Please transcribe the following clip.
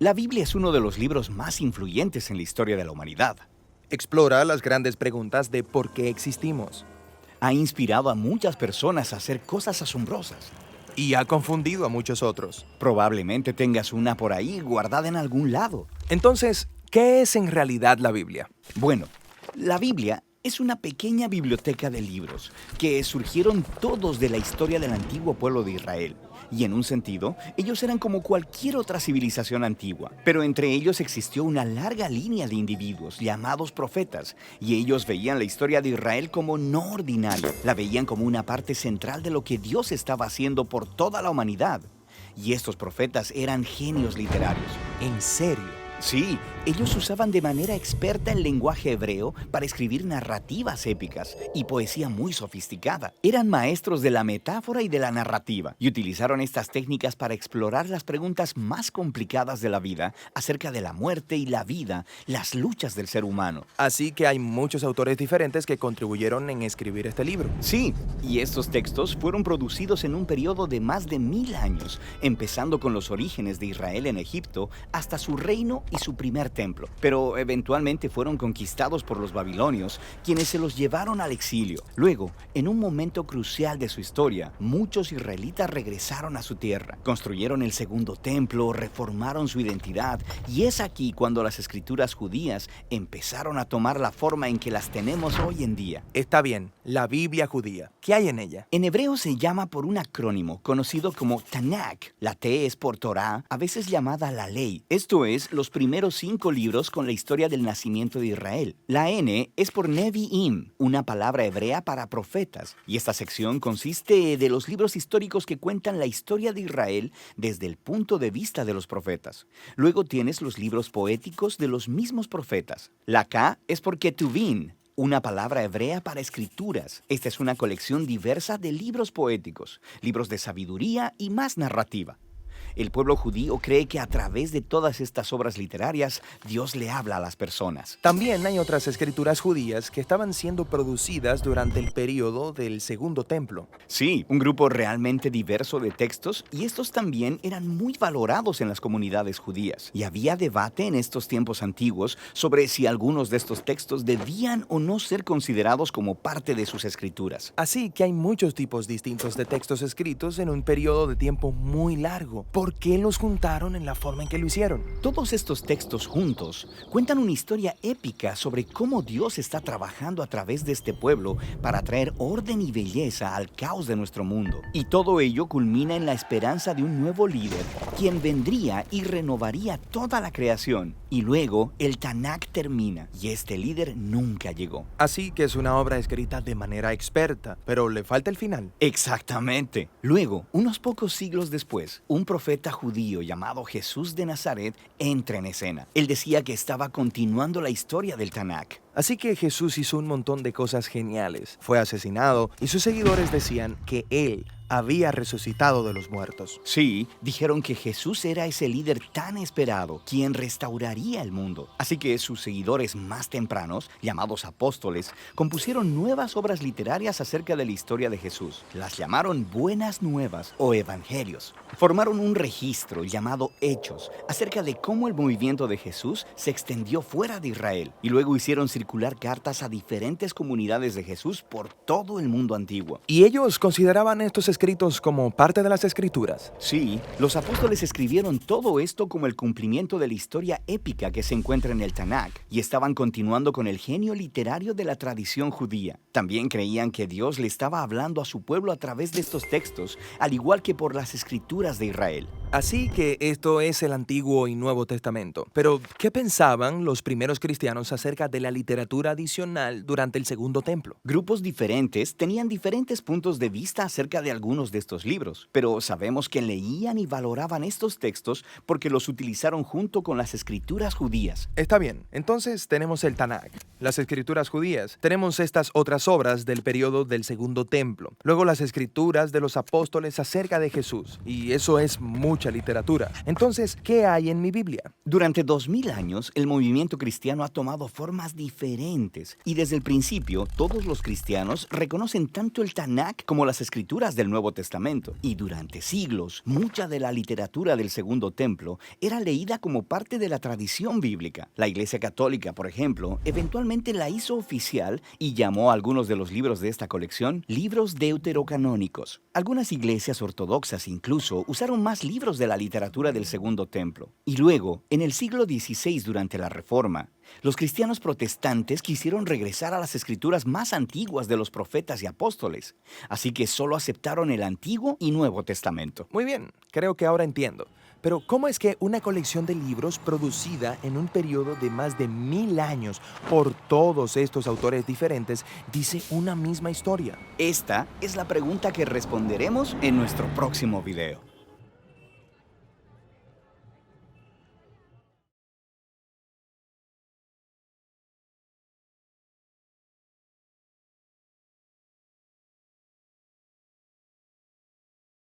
La Biblia es uno de los libros más influyentes en la historia de la humanidad. Explora las grandes preguntas de por qué existimos. Ha inspirado a muchas personas a hacer cosas asombrosas. Y ha confundido a muchos otros. Probablemente tengas una por ahí guardada en algún lado. Entonces, ¿qué es en realidad la Biblia? Bueno, la Biblia es una pequeña biblioteca de libros que surgieron todos de la historia del antiguo pueblo de Israel. Y en un sentido, ellos eran como cualquier otra civilización antigua. Pero entre ellos existió una larga línea de individuos llamados profetas, y ellos veían la historia de Israel como no ordinaria. La veían como una parte central de lo que Dios estaba haciendo por toda la humanidad. Y estos profetas eran genios literarios. ¿En serio? Sí, ellos usaban de manera experta el lenguaje hebreo para escribir narrativas épicas y poesía muy sofisticada. Eran maestros de la metáfora y de la narrativa y utilizaron estas técnicas para explorar las preguntas más complicadas de la vida acerca de la muerte y la vida, las luchas del ser humano. Así que hay muchos autores diferentes que contribuyeron en escribir este libro. Sí, y estos textos fueron producidos en un periodo de más de 1000 años, empezando con los orígenes de Israel en Egipto hasta su reino y su primer templo, pero eventualmente fueron conquistados por los babilonios, quienes se los llevaron al exilio. Luego, en un momento crucial de su historia, muchos israelitas regresaron a su tierra, construyeron el segundo templo, reformaron su identidad, y es aquí cuando las escrituras judías empezaron a tomar la forma en que las tenemos hoy en día. Está bien, la Biblia judía. ¿Qué hay en ella? En hebreo se llama por un acrónimo conocido como Tanakh. La T es por Torah, a veces llamada la ley. Esto es, los primeros 5 libros con la historia del nacimiento de Israel. La N es por Nevi'im, una palabra hebrea para profetas. Y esta sección consiste de los libros históricos que cuentan la historia de Israel desde el punto de vista de los profetas. Luego tienes los libros poéticos de los mismos profetas. La K es por Ketuvim, una palabra hebrea para escrituras. Esta es una colección diversa de libros poéticos, libros de sabiduría y más narrativa. El pueblo judío cree que a través de todas estas obras literarias, Dios le habla a las personas. También hay otras escrituras judías que estaban siendo producidas durante el periodo del Segundo Templo. Sí, un grupo realmente diverso de textos, y estos también eran muy valorados en las comunidades judías. Y había debate en estos tiempos antiguos sobre si algunos de estos textos debían o no ser considerados como parte de sus escrituras. Así que hay muchos tipos distintos de textos escritos en un periodo de tiempo muy largo. ¿Por qué los juntaron en la forma en que lo hicieron? Todos estos textos juntos cuentan una historia épica sobre cómo Dios está trabajando a través de este pueblo para traer orden y belleza al caos de nuestro mundo. Y todo ello culmina en la esperanza de un nuevo líder, quien vendría y renovaría toda la creación. Y luego el Tanakh termina, y este líder nunca llegó. Así que es una obra escrita de manera experta, pero le falta el final. Exactamente. Luego, unos pocos siglos después, un profeta judío llamado Jesús de Nazaret entra en escena. Él decía que estaba continuando la historia del Tanakh. Así que Jesús hizo un montón de cosas geniales. Fue asesinado y sus seguidores decían que él había resucitado de los muertos. Sí, dijeron que Jesús era ese líder tan esperado, quien restauraría el mundo. Así que sus seguidores más tempranos, llamados apóstoles, compusieron nuevas obras literarias acerca de la historia de Jesús. Las llamaron Buenas Nuevas o Evangelios. Formaron un registro llamado Hechos acerca de cómo el movimiento de Jesús se extendió fuera de Israel, y luego hicieron circular cartas a diferentes comunidades de Jesús por todo el mundo antiguo. ¿Y ellos consideraban estos escritos como parte de las escrituras? Sí, los apóstoles escribieron todo esto como el cumplimiento de la historia épica que se encuentra en el Tanakh, y estaban continuando con el genio literario de la tradición judía. También creían que Dios le estaba hablando a su pueblo a través de estos textos, al igual que por las escrituras de Israel. Así que esto es el Antiguo y Nuevo Testamento. Pero, ¿qué pensaban los primeros cristianos acerca de la literatura adicional durante el Segundo Templo? Grupos diferentes tenían diferentes puntos de vista acerca de algunos de estos libros, pero sabemos que leían y valoraban estos textos porque los utilizaron junto con las escrituras judías. Está bien, entonces tenemos el Tanakh, las escrituras judías. Tenemos estas otras obras del periodo del Segundo Templo. Luego las escrituras de los apóstoles acerca de Jesús. Y eso es mucho mucha literatura. Entonces, ¿qué hay en mi Biblia? Durante 2000 años, el movimiento cristiano ha tomado formas diferentes y desde el principio todos los cristianos reconocen tanto el Tanakh como las escrituras del Nuevo Testamento. Y durante siglos, mucha de la literatura del Segundo Templo era leída como parte de la tradición bíblica. La Iglesia Católica, por ejemplo, eventualmente la hizo oficial y llamó a algunos de los libros de esta colección libros deuterocanónicos. Algunas iglesias ortodoxas incluso usaron más libros de la literatura del Segundo Templo. Y luego, en el siglo XVI, durante la Reforma, los cristianos protestantes quisieron regresar a las escrituras más antiguas de los profetas y apóstoles, así que solo aceptaron el Antiguo y Nuevo Testamento. Muy bien, creo que ahora entiendo. Pero ¿cómo es que una colección de libros producida en un periodo de más de 1000 años por todos estos autores diferentes dice una misma historia? Esta es la pregunta que responderemos en nuestro próximo video.